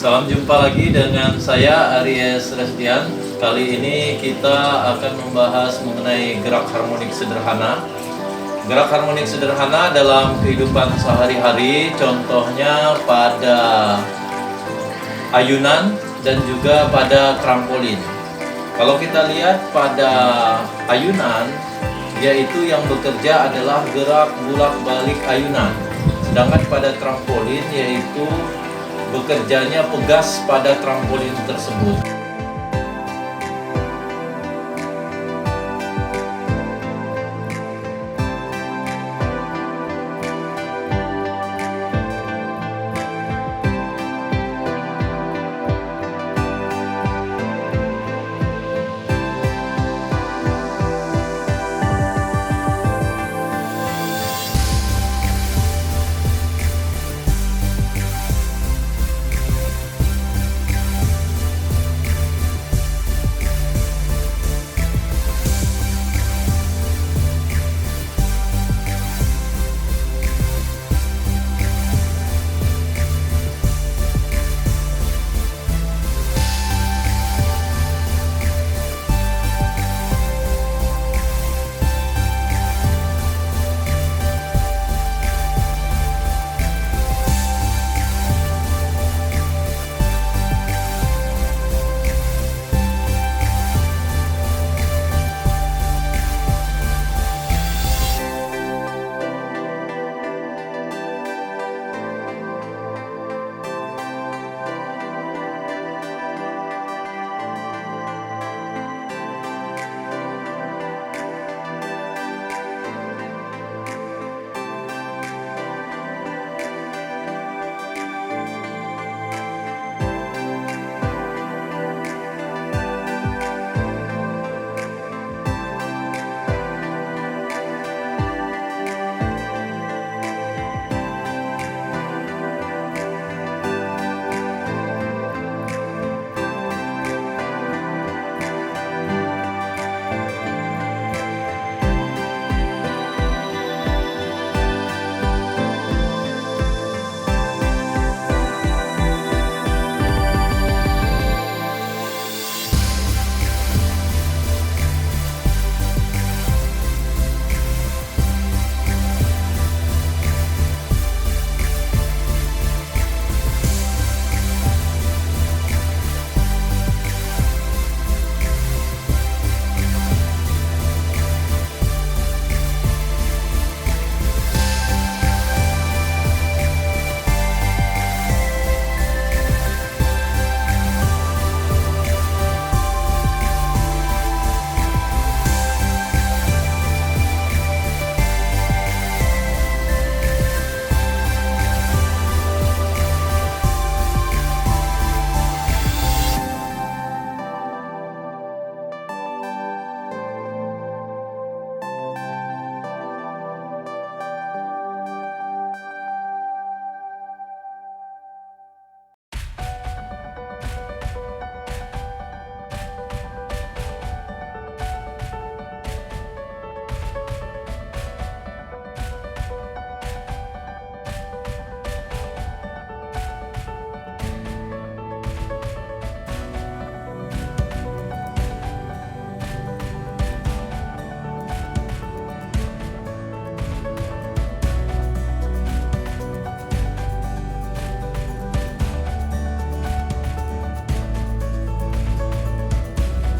Salam jumpa lagi dengan saya Aries Resdian. Kali ini kita akan membahas mengenai gerak harmonik sederhana. Gerak harmonik sederhana dalam kehidupan sehari-hari, contohnya pada ayunan dan juga pada trampolin. Kalau kita lihat pada ayunan, yaitu yang bekerja adalah gerak bolak-balik ayunan. Sedangkan pada trampolin yaitu bekerjanya pegas pada trampolin tersebut.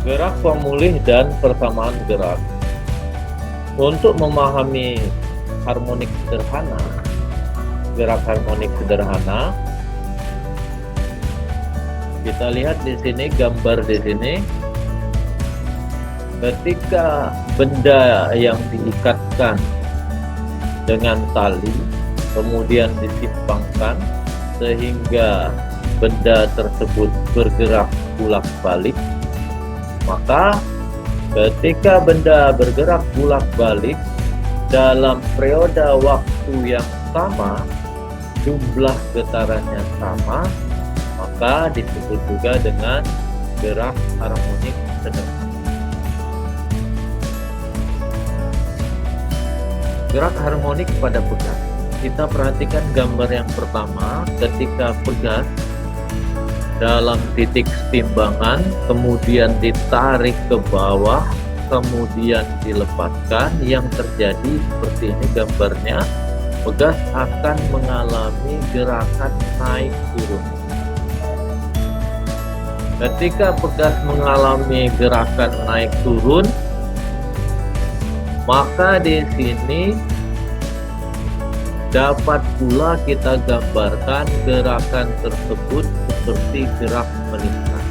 Gerak pemulih dan persamaan gerak. Untuk memahami harmonik sederhana, gerak harmonik sederhana, kita lihat di sini, gambar di sini. Ketika benda yang diikatkan dengan tali kemudian disimpangkan sehingga benda tersebut bergerak bolak-balik, maka ketika benda bergerak bolak-balik dalam periode waktu yang sama, jumlah getarannya sama, maka disebut juga dengan gerak harmonik sederhana. Gerak harmonik pada pegas. Kita perhatikan gambar yang pertama, ketika pegas dalam titik timbangan, kemudian ditarik ke bawah, kemudian dilepaskan. Yang terjadi seperti ini gambarnya, pegas akan mengalami gerakan naik turun. Ketika pegas mengalami gerakan naik turun, maka di sini dapat pula kita gambarkan gerakan tersebut seperti gerak melingkar.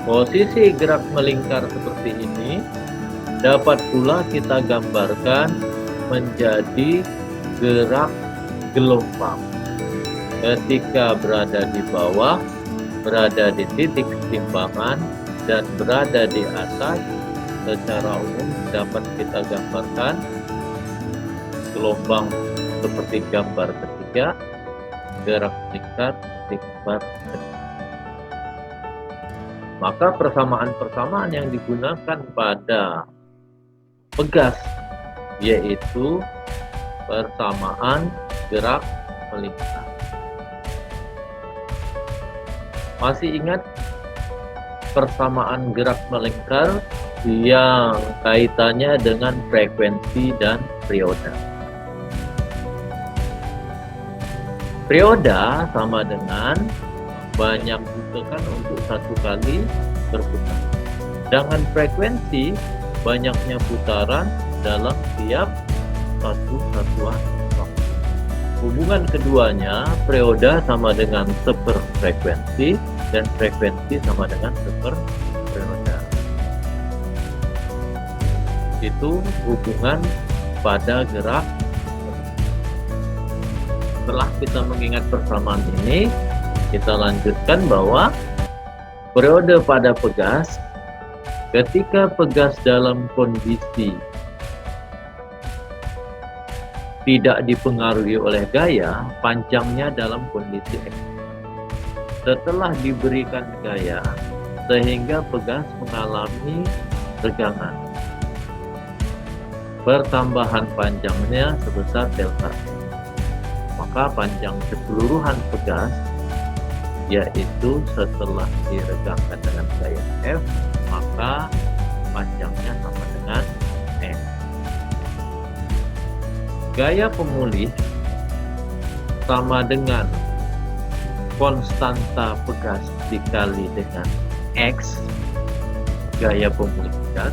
Posisi gerak melingkar seperti ini dapat pula kita gambarkan menjadi gerak gelombang. Ketika berada di bawah, berada di titik timbangan, dan berada di atas, secara umum dapat kita gambarkan gelombang seperti gambar ketiga, gerak melingkar seperti gambar ketiga. Maka persamaan-persamaan yang digunakan pada pegas yaitu persamaan gerak melingkar. Masih ingat persamaan gerak melingkar yang kaitannya dengan frekuensi dan perioda. Perioda sama dengan banyak putaran untuk satu kali berputar. Dengan frekuensi banyaknya putaran dalam tiap satu satuan waktu. Hubungan keduanya, perioda sama dengan seperfrekuensi dan frekuensi sama dengan seperperioda. Itu hubungan pada gerak. Setelah kita mengingat persamaan ini, kita lanjutkan bahwa periode pada pegas, ketika pegas dalam kondisi tidak dipengaruhi oleh gaya, panjangnya dalam kondisi X. Setelah diberikan gaya, sehingga pegas mengalami tegangan. Pertambahan panjangnya sebesar delta X. Maka panjang keseluruhan pegas, yaitu setelah diregangkan dengan gaya F, maka panjangnya sama dengan X. Gaya pemulih sama dengan konstanta pegas dikali dengan X. Gaya pemulih pegas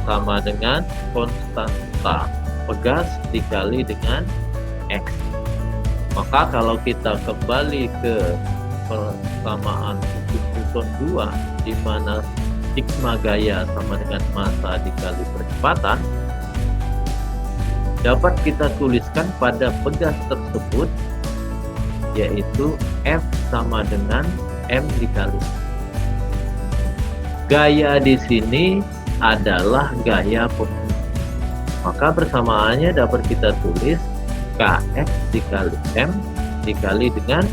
sama dengan konstanta pegas dikali dengan X. Maka kalau kita kembali ke persamaan untuk Newton 2, di mana sigma gaya sama dengan massa dikali percepatan, dapat kita tuliskan pada pegas tersebut yaitu F sama dengan M dikali. Gaya di sini adalah gaya pemulih. Maka persamaannya dapat kita tulis Kx dikali M dikali dengan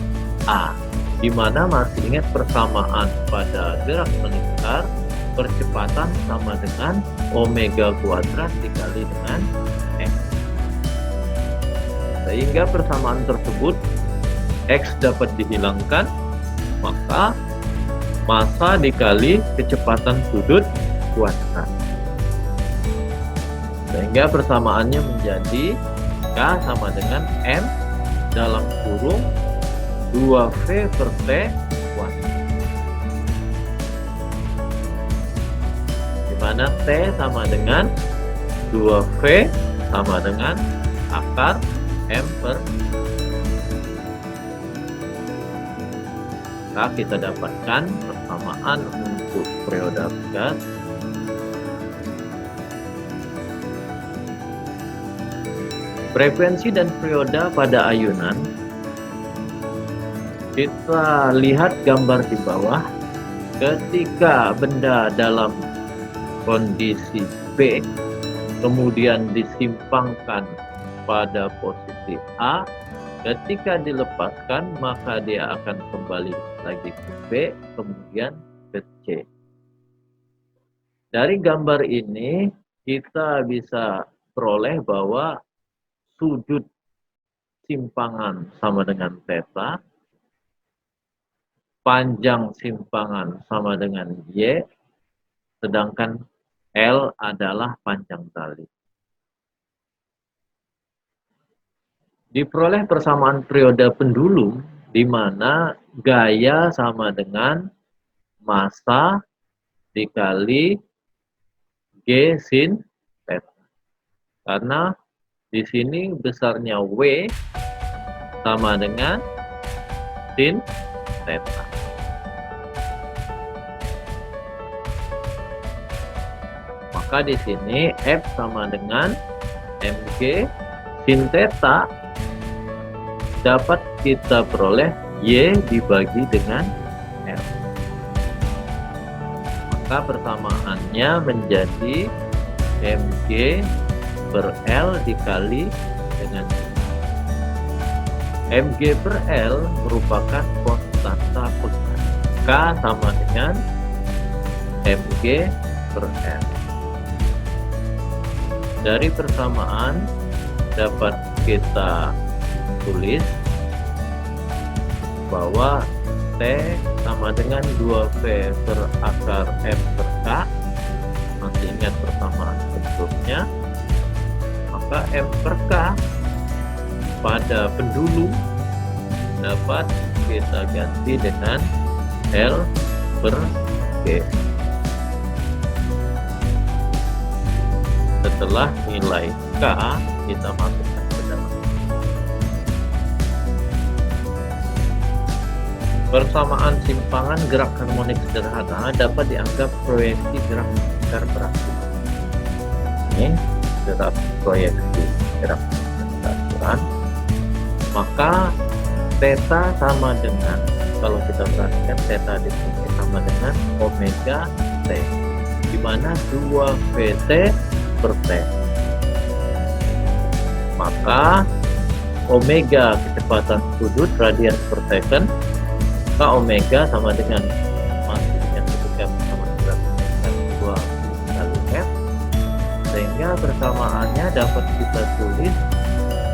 A, di mana masih ingat persamaan pada gerak melingkar, percepatan sama dengan omega kuadrat dikali dengan X. Sehingga persamaan tersebut X dapat dihilangkan, maka massa dikali kecepatan sudut kuadrat. Sehingga persamaannya menjadi K sama dengan M dalam kurung 2V per T kuadrat. Di mana T sama dengan 2V sama dengan akar M per. Maka kita dapatkan persamaan untuk periode pegas frekuensi dan periode pada ayunan. Kita lihat gambar di bawah. Ketika benda dalam kondisi B kemudian disimpangkan pada posisi A, ketika dilepaskan maka dia akan kembali lagi ke B, kemudian ke C. Dari gambar ini kita bisa peroleh bahwa sudut simpangan sama dengan theta, panjang simpangan sama dengan Y, sedangkan L adalah panjang tali. Diperoleh persamaan periode pendulum di mana gaya sama dengan massa dikali G sin theta. Karena di sini besarnya W sama dengan sin theta. Maka di sini F sama dengan mg sin theta dapat kita peroleh Y dibagi dengan L. Maka persamaannya menjadi mg per L dikali dengan mg per L merupakan konstanta pegang. K sama dengan mg per L. Dari persamaan dapat kita tulis bahwa T sama dengan 2V per akar M per K. Masih ingat persamaan sebelumnya? Maka M per K pada pendulum dapat kita ganti dengan L per G. Setelah nilai K kita masukkan ke dalam. Persamaan simpangan gerak harmonik sederhana dapat dianggap proyeksi gerak lingkar berakhir. Ini gerak proyeksi gerak lingkaran. Maka theta sama dengan, kalau kita perhatikan theta di sini sama dengan omega T, di mana 2Vt per T. Maka omega kecepatan sudut radian per second, maka omega sama dengan masuknya ketika bersama gerak 2 kali F, sehingga persamaannya dapat kita tulis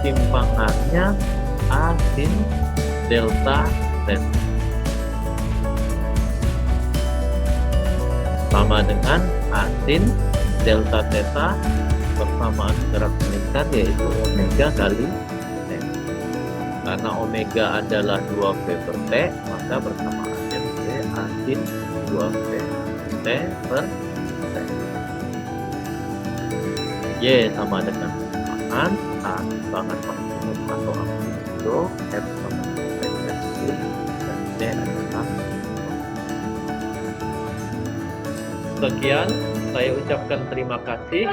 simpangannya A sin delta theta sama dengan A sin delta theta persamaan gerak melingkar yaitu omega kali T. Karena omega adalah 2V per T, maka persamaannya menjadi A sin 2V T per T. Y sama dengan persamaan A simpangan maksimum atau amplitudo, F sama dengan frekuensi, dan T adalah. Sekian, saya ucapkan terima kasih.